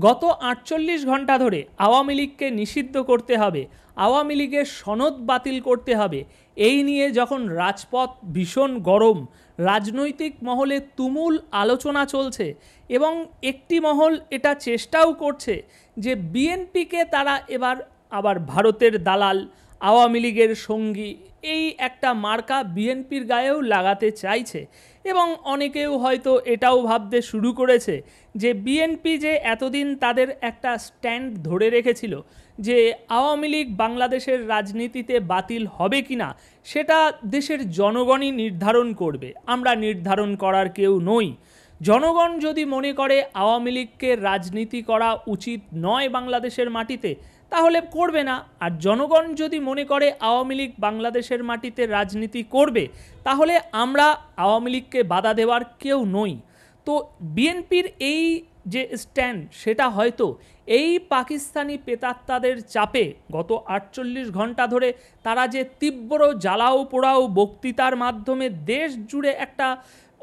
গত ৪৮ ঘন্টা ধরে আওয়ামী লীগকে নিষিদ্ধ করতে হবে, আওয়ামী লীগের সনদ বাতিল করতে হবে, এই নিয়ে যখন রাজপথ ভীষণ গরম, রাজনৈতিক মহলে তুমুল আলোচনা চলছে এবং একটি মহল এটা চেষ্টাও করছে যে বিএনপিকে তারা এবার আবার ভারতের দালাল, আওয়ামী লীগের সঙ্গী, এই একটা মার্কা বিএনপির গায়েও লাগাতে চাইছে। এবং অনেকেও হয়তো এটাও ভাবতে শুরু করেছে যে বিএনপি যে এতদিন তাদের একটা স্ট্যান্ড ধরে রেখেছিল যে আওয়ামী লীগ বাংলাদেশের রাজনীতিতে বাতিল হবে কিনা সেটা দেশের জনগণই নির্ধারণ করবে, আমরা নির্ধারণ করার কেউ নই। জনগণ যদি মনে করে আওয়ামী লীগকে রাজনীতি করা উচিত নয় বাংলাদেশের মাটিতে, তাহলে করবে না। আর জনগণ যদি মনে করে আওয়ামী লীগ বাংলাদেশের মাটিতে রাজনীতি করবে, তাহলে আমরা আওয়ামী লীগকে বাধা দেওয়ার কেউ নই। তো বিএনপির এই যে স্ট্যান্ড, সেটা হয়তো এই পাকিস্তানি প্রেতাত্মাদের চাপে গত ৪৮ ঘন্টা ধরে তারা যে তীব্র জ্বালাও পোড়াও বক্তৃতার মাধ্যমে দেশ জুড়ে একটা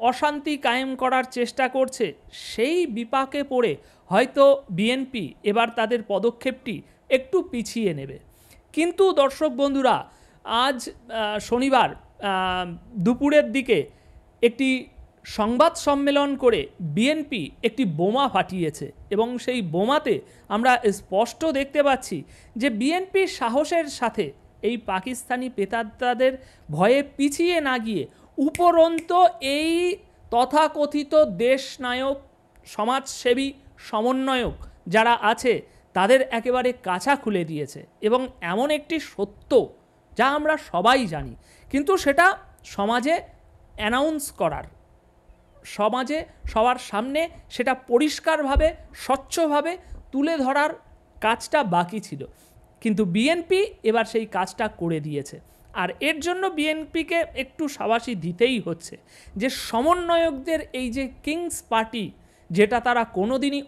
অশান্তি কায়েম করার চেষ্টা করছে, সেই বিপাকে পড়ে হয়তো বিএনপি এবার তাদের পদক্ষেপটি একটু পিছিয়ে নেবে। কিন্তু দর্শক বন্ধুরা, আজ শনিবার দুপুরের দিকে একটি সংবাদ সম্মেলন করে বিএনপি একটি বোমা ফাটিয়েছে এবং সেই বোমাতে আমরা স্পষ্ট দেখতে পাচ্ছি যে বিএনপি সাহসের সাথে এই পাকিস্তানি প্রেতাত্মাদের ভয়ে পিছিয়ে না গিয়ে উপরন্ত এই তথাকথিত দেশনায়ক, সমাজসেবী, সমন্বয়ক যারা আছে তাদের একেবারে কাছা খুলে দিয়েছে। এবং এমন একটি সত্য যা আমরা সবাই জানি, কিন্তু সেটা সমাজে অ্যানাউন্স করার, সমাজে সবার সামনে সেটা পরিষ্কারভাবে স্বচ্ছভাবে তুলে ধরার কাজটা বাকি ছিল। কিন্তু বিএনপি এবার সেই কাজটা করে দিয়েছে। আর এর জন্য বিএনপিকে একটু সাবাসী দিতেই হচ্ছে যে সমন্বয়কদের এই যে কিংস পার্টি, যেটা তারা কোনোদিনই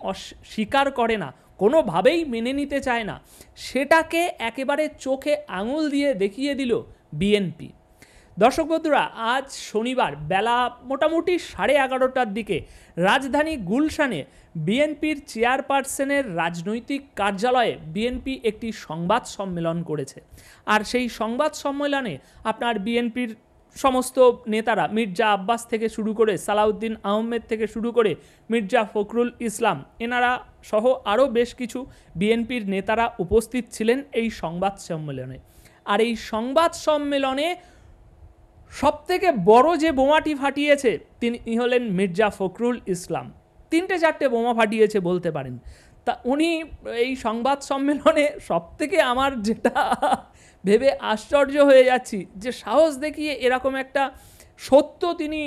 স্বীকার করে না, কোনোভাবেই মেনে নিতে চায় না, সেটাকে একেবারে চোখে আঙুল দিয়ে দেখিয়ে দিল বিএনপি। দর্শক বন্ধুরা, আজ শনিবার বেলা মোটামুটি 11:30টার দিকে রাজধানী গুলশানে বিএনপির চেয়ারপারসনের রাজনৈতিক কার্যালয়ে বিএনপি একটি সংবাদ সম্মেলন করেছে। আর সেই সংবাদ সম্মেলনে আপনার বিএনপির সমস্ত নেতারা, মির্জা আব্বাস থেকে শুরু করে সালাউদ্দিন আহমেদ থেকে শুরু করে মির্জা ফখরুল ইসলাম, এনারা সহ আরও বেশ কিছু বিএনপির নেতারা উপস্থিত ছিলেন এই সংবাদ সম্মেলনে। আর এই সংবাদ সম্মেলনে সবথেকে বড় যে বোমাটি ফাটিয়েছে তিনি হলেন মির্জা ফখরুল ইসলাম। 3-4টে বোমা ফাটিয়েছে বলতে পারেন। তা উনি এই সংবাদ সম্মেলনে সবথেকে আমার যেটা ভেবে আশ্চর্য হয়ে যাচ্ছি যে সাহস দেখিয়ে এরকম একটা সত্য তিনি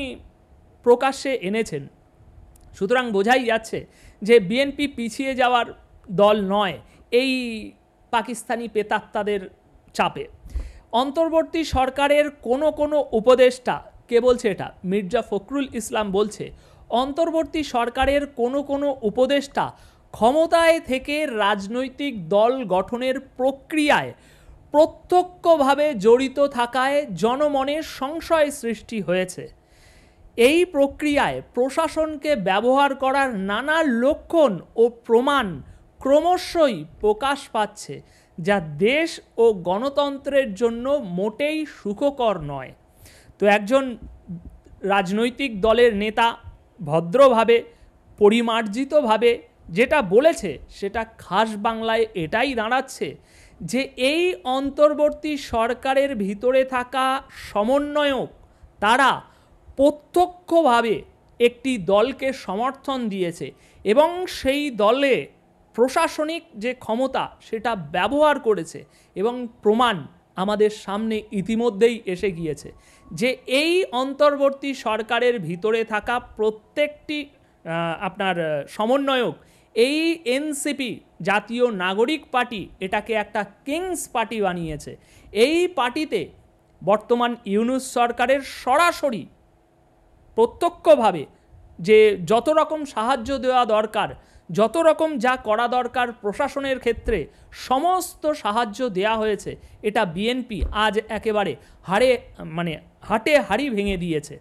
প্রকাশ্যে এনেছেন। সুতরাং বোঝাই যাচ্ছে যে বিএনপি পিছিয়ে যাওয়ার দল নয় এই পাকিস্তানি প্রেতাত্মাদের চাপে। অন্তর্বর্তী সরকারের কোনো উপদেষ্টা, কে বলছে এটা? মির্জা ফখরুল ইসলাম বলছে অন্তর্বর্তী সরকারের কোনো উপদেষ্টা ক্ষমতায় থেকে রাজনৈতিক দল গঠনের প্রক্রিয়ায় প্রত্যক্ষভাবে জড়িত থাকায় জনমনে সংশয় সৃষ্টি হয়েছে। এই প্রক্রিয়ায় প্রশাসনকে ব্যবহার করার নানা লক্ষণ ও প্রমাণ ক্রমশই প্রকাশ পাচ্ছে, যা দেশ ও গণতন্ত্রের জন্য মোটেই সুখকর নয়। তো একজন রাজনৈতিক দলের নেতা ভদ্রভাবে, পরিমার্জিতভাবে যেটা বলেছে, সেটা খাস বাংলায় এটাই দাঁড়াচ্ছে যে এই অন্তর্বর্তী সরকারের ভিতরে থাকা সমন্বয়ক, তারা প্রত্যক্ষভাবে একটি দলকে সমর্থন দিয়েছে এবং সেই দলে প্রশাসনিক যে ক্ষমতা সেটা ব্যবহার করেছে। এবং প্রমাণ আমাদের সামনে ইতিমধ্যেই এসে গিয়েছে যে এই অন্তর্বর্তী সরকারের ভিতরে থাকা প্রত্যেকটি আপনার সমন্বয়ক এই এনসিপি, জাতীয় নাগরিক পার্টি, এটাকে একটা কিংস পার্টি বানিয়েছে। এই পার্টিতে বর্তমান ইউনূস সরকারের সরাসরি প্রত্যক্ষভাবে যে যত রকম সাহায্য দেওয়া দরকার, যত রকম যা করা দরকার প্রশাসনের ক্ষেত্রে, সমস্ত সাহায্য দেয়া হয়েছে। এটা বিএনপি আজ একেবারে হাটে হাড়ি ভেঙে দিয়েছে।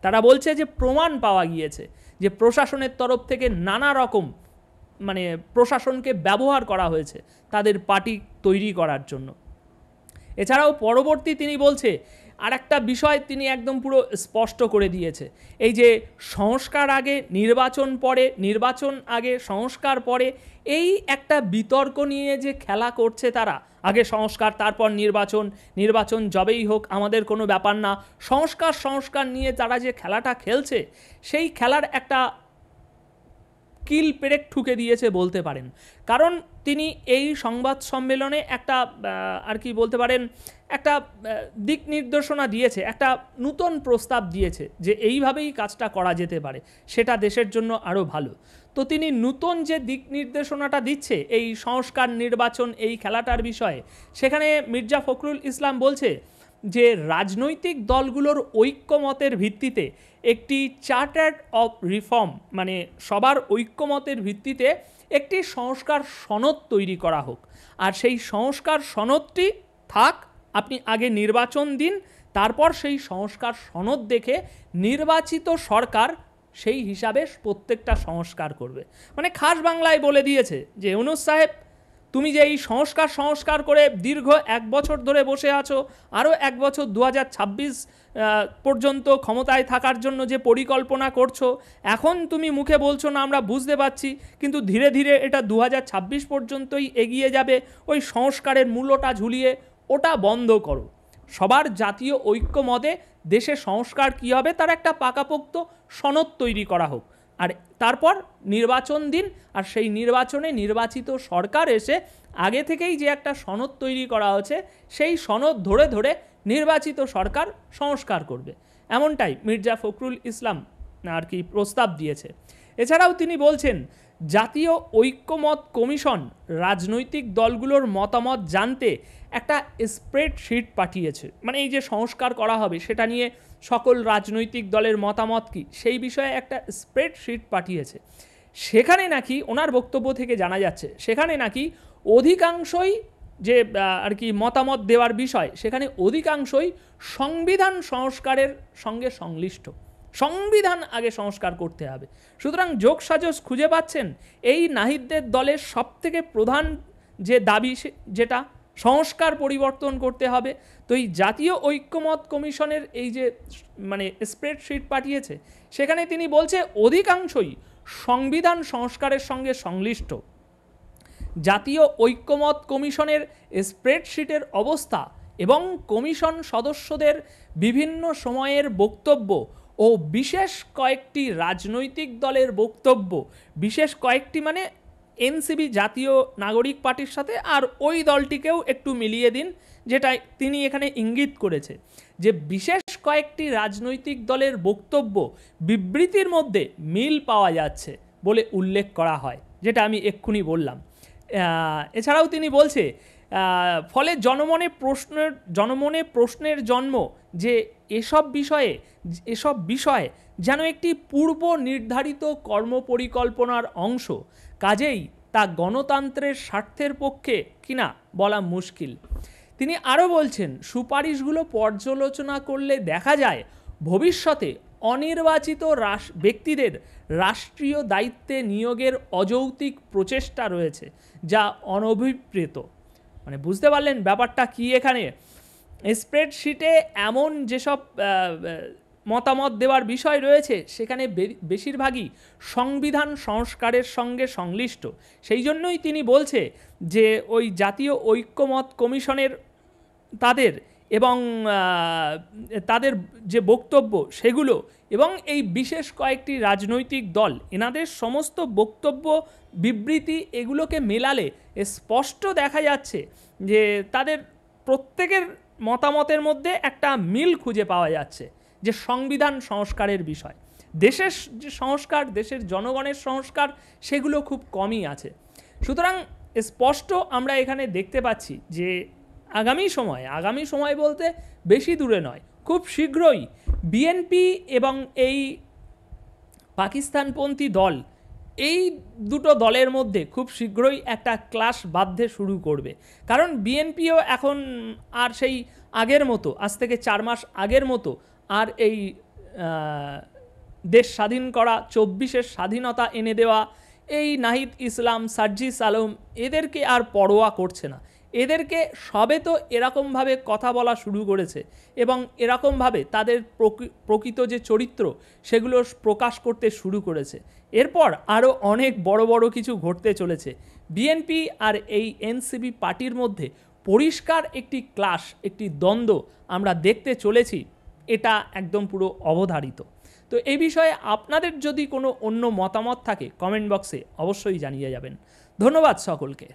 তারা বলছে যে প্রমাণ পাওয়া গিয়েছে যে প্রশাসনের তরফ থেকে নানা রকম মানে প্রশাসনকে ব্যবহার করা হয়েছে তাদের পার্টি তৈরি করার জন্য। এছাড়াও পরবর্তী তিনি বলছে আর একটা বিষয় তিনি একদম পুরো স্পষ্ট করে দিয়েছে, এই যে সংস্কার আগে নির্বাচন পরে, নির্বাচন আগে সংস্কার পরে, এই একটা বিতর্ক নিয়ে যে খেলা করছে তারা, আগে সংস্কার তারপর নির্বাচন, নির্বাচন যবেই হোক আমাদের কোনো ব্যাপার না, সংস্কার নিয়ে তারা যে খেলাটা খেলছে, সেই খেলার একটা কিল পেরেক ঠুকে দিয়েছে বলতে পারেন। কারণ তিনি এই সংবাদ সম্মেলনে একটা আর কি বলতে পারেন একটা দিক নির্দেশনা দিয়েছে, একটা নূতন প্রস্তাব দিয়েছে যে এইভাবেই কাজটা করা যেতে পারে, সেটা দেশের জন্য আরও ভালো। তো তিনি নূতন যে দিক নির্দেশনাটা দিচ্ছে এই সংস্কার নির্বাচন এই খেলাটার বিষয়ে, সেখানে মির্জা ফখরুল ইসলাম বলছে যে রাজনৈতিক দলগুলোর ঐক্যমতের ভিত্তিতে একটি চার্টার অফ রিফর্ম, মানে সবার ঐক্যমতের ভিত্তিতে একটি সংস্কার সনদ তৈরি করা হোক, আর সেই সংস্কার সনদটি থাক, আপনি আগে নির্বাচন দিন, তারপর সেই সংস্কার সনদ দেখে নির্বাচিত সরকার সেই হিসাবে প্রত্যেকটা সংস্কার করবে। মানে খাস বাংলায় বলে দিয়েছে যে ইউনূস সাহেব, তুমি যে এই সংস্কার করে দীর্ঘ 1 বছর ধরে বসে আছো, আরও 1 বছর 2026 পর্যন্ত ক্ষমতায় থাকার জন্য যে পরিকল্পনা করছো, এখন তুমি মুখে বলছো না আমরা বুঝতে পারছি, কিন্তু ধীরে ধীরে এটা 2026 পর্যন্তই এগিয়ে যাবে, ওই সংস্কারের মূল্যটা ঝুলিয়ে ওটা বন্ধ করো, সবার জাতীয় ঐক্যমতে দেশে সংস্কার কী হবে তার একটা পাকাপোক্ত সনদ তৈরি করা হোক, আর তারপর নির্বাচন দিন, আর সেই নির্বাচনে নির্বাচিত সরকার এসে আগে থেকেই যে একটা সনদ তৈরি করা হচ্ছে সেই সনদ ধরে ধরে নির্বাচিত সরকার সংস্কার করবে, এমনটাই মির্জা ফখরুল ইসলাম আর কি প্রস্তাব দিয়েছে। এছাড়াও তিনি বলছেন জাতীয় ঐক্যমত কমিশন রাজনৈতিক দলগুলোর মতামত জানতে একটা স্প্রেডশিট পাঠিয়েছে, মানে এই যে সংস্কার করা হবে সেটা নিয়ে সকল রাজনৈতিক দলের মতামত কি সেই বিষয়ে একটা স্প্রেডশিট পাঠিয়েছে। সেখানে নাকি ওনার বক্তব্য থেকে জানা যাচ্ছে সেখানে নাকি অধিকাংশই যে আর কি মতামত দেওয়ার বিষয়, সেখানে অধিকাংশই সংবিধান সংস্কারের সঙ্গে সংশ্লিষ্ট, সংবিধান আগে সংস্কার করতে হবে। সুতরাং যোগসাজশ খুঁজে পাচ্ছেন এই নাহিদদের দলের সবথেকে প্রধান যে দাবি যেটা সংস্কার পরিবর্তন করতে হবে, তো এই জাতীয় ঐক্যমত কমিশনের এই যে মানে স্প্রেডশিট পাঠিয়েছে সেখানে তিনি বলছে অধিকাংশই সংবিধান সংস্কারের সঙ্গে সংশ্লিষ্ট। জাতীয় ঐক্যমত কমিশনের স্প্রেডশিটের অবস্থা এবং কমিশন সদস্যদের বিভিন্ন সময়ের বক্তব্য ও বিশেষ কয়েকটি রাজনৈতিক দলের বক্তব্য, বিশেষ কয়েকটি মানে এনসিপি জাতীয় নাগরিক পার্টির সাথে আর ওই দলটিকেও একটু মিলিয়ে দিন, যেটা তিনি এখানে ইঙ্গিত করেছে যে বিশেষ কয়েকটি রাজনৈতিক দলের বক্তব্য বিবৃতির মধ্যে মিল পাওয়া যাচ্ছে বলে উল্লেখ করা হয়, যেটা আমি এক্ষুনি বললাম। এছাড়াও তিনি বলছে ফলে জনমনে প্রশ্নের জন্ম যে এসব বিষয়ে যেন একটি পূর্ব নির্ধারিত কর্মপরিকল্পনার অংশ, কাজেই তা গণতন্ত্রের স্বার্থের পক্ষে কিনা বলা মুশকিল। তিনি আরও বলছেন সুপারিশগুলো পর্যালোচনা করলে দেখা যায় ভবিষ্যতে অনির্বাচিত ব্যক্তিদের রাষ্ট্রীয় দায়িত্বে নিয়োগের অযৌক্তিক প্রচেষ্টা রয়েছে যা অনভিপ্রেত। মানে বুঝতে পারলেন ব্যাপারটা কি? এখানে স্প্রেডশিটে এমন যেসব মতামত দেওয়ার বিষয় রয়েছে সেখানে বেশিরভাগই সংবিধান সংস্কারের সঙ্গে সংশ্লিষ্ট। সেই জন্যই তিনি বলছে যে ওই জাতীয় ঐক্যমত কমিশনের তাদের যে বক্তব্য সেগুলো এবং এই বিশেষ কয়েকটি রাজনৈতিক দল এনাদের সমস্ত বক্তব্য বিবৃতি এগুলোকে মেলালে স্পষ্ট দেখা যাচ্ছে যে তাদের প্রত্যেকের মতামতের মধ্যে একটা মিল খুঁজে পাওয়া যাচ্ছে যে সংবিধান সংস্কারের বিষয়, দেশের যে সংস্কার, দেশের জনগণের সংস্কার, সেগুলো খুব কমই আছে। সুতরাং স্পষ্ট আমরা এখানে দেখতে পাচ্ছি যে আগামী সময় বলতে বেশি দূরে নয়, খুব শীঘ্রই বিএনপি এবং এই পাকিস্তানপন্থী দল, এই দুটো দলের মধ্যে খুব শীঘ্রই একটা ক্লাশ বাঁধতে শুরু করবে। কারণ বিএনপিও এখন আর সেই আগের মতো, আজ থেকে 4 মাস আগের মতো আর এই দেশ স্বাধীন করা, 24-এর স্বাধীনতা এনে দেওয়া, এই নাহিদ ইসলাম, সার্জিস আলম এদেরকে আর পরোয়া করছে না। এদেরকে সবে তো এরকমভাবে কথা বলা শুরু করেছে এবং এরকমভাবে তাদের প্রকৃত যে চরিত্র সেগুলো প্রকাশ করতে শুরু করেছে। এরপর আরও অনেক বড় বড় কিছু ঘটতে চলেছে। বিএনপি আর এই এনসিপি পার্টির মধ্যে পরিষ্কার একটি ক্লাশ, একটি দ্বন্দ্ব আমরা দেখতে চলেছি, এটা একদম পুরো অবধারিত। তো এই বিষয়ে আপনাদের যদি কোনো অন্য মতামত থাকে কমেন্ট বক্সে অবশ্যই জানিয়ে যাবেন। ধন্যবাদ সকলকে।